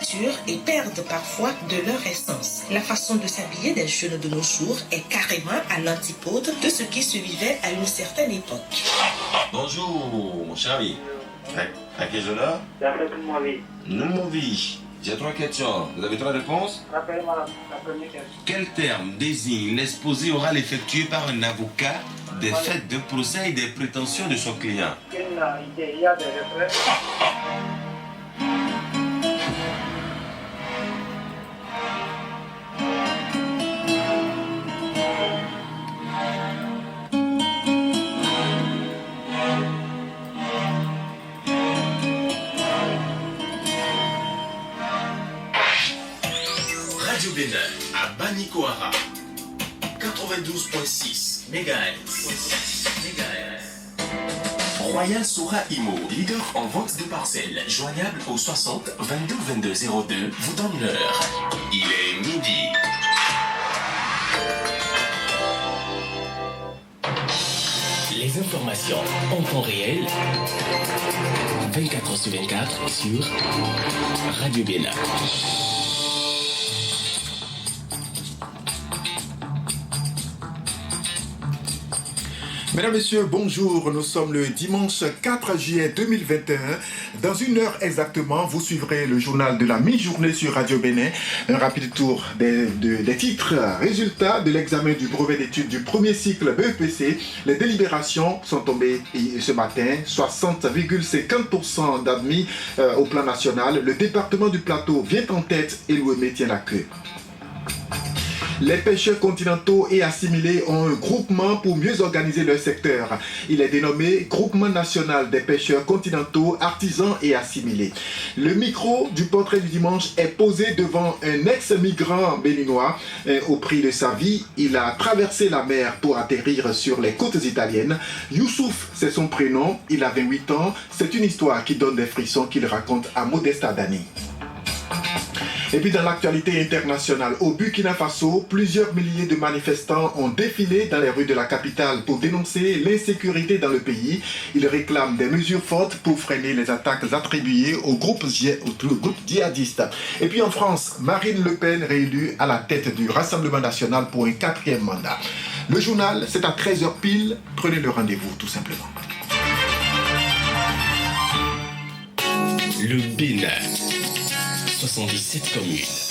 nature et perdent parfois de leur essence. La façon de s'habiller des jeunes de nos jours est carrément à l'antipode de ce qui se vivait à une certaine époque. Bonjour, mon cher ami. À quel jeu là? Noumovi. J'ai 3 questions. Vous avez 3 réponses? La première question. Quel terme désigne l'exposé oral effectué par un avocat des faits de procès et des prétentions de son client? Une idée de retraite. Radio Bénin à Banikoara 92.6 MHz. Royal Sora Imo, leader en vente de parcelles, joignable au 60 22 22 02, vous donne l'heure. Il est midi. Les informations en temps réel, 24h sur 24 sur Radio Bénin. Mesdames, Messieurs, bonjour. Nous sommes le dimanche 4 juillet 2021. Dans une heure exactement, vous suivrez le journal de la mi-journée sur Radio Bénin. Un rapide tour des titres. Résultats de l'examen du brevet d'études du premier cycle BEPC. Les délibérations sont tombées ce matin. 60,50% d'admis au plan national. Le département du Plateau vient en tête et l'OME tient la queue. Les pêcheurs continentaux et assimilés ont un groupement pour mieux organiser leur secteur. Il est dénommé Groupement national des pêcheurs continentaux, artisans et assimilés. Le micro du portrait du dimanche est posé devant un ex-migrant béninois. Au prix de sa vie, il a traversé la mer pour atterrir sur les côtes italiennes. Youssouf, c'est son prénom, il a 28 ans. C'est une histoire qui donne des frissons qu'il raconte à Modesta Dani. Et puis dans l'actualité internationale, au Burkina Faso, plusieurs milliers de manifestants ont défilé dans les rues de la capitale pour dénoncer l'insécurité dans le pays. Ils réclament des mesures fortes pour freiner les attaques attribuées au groupe djihadiste. Et puis en France, Marine Le Pen réélue à la tête du Rassemblement national pour un 4e mandat. Le journal, c'est à 13h pile. Prenez le rendez-vous tout simplement. Le Bénin. 77 communes.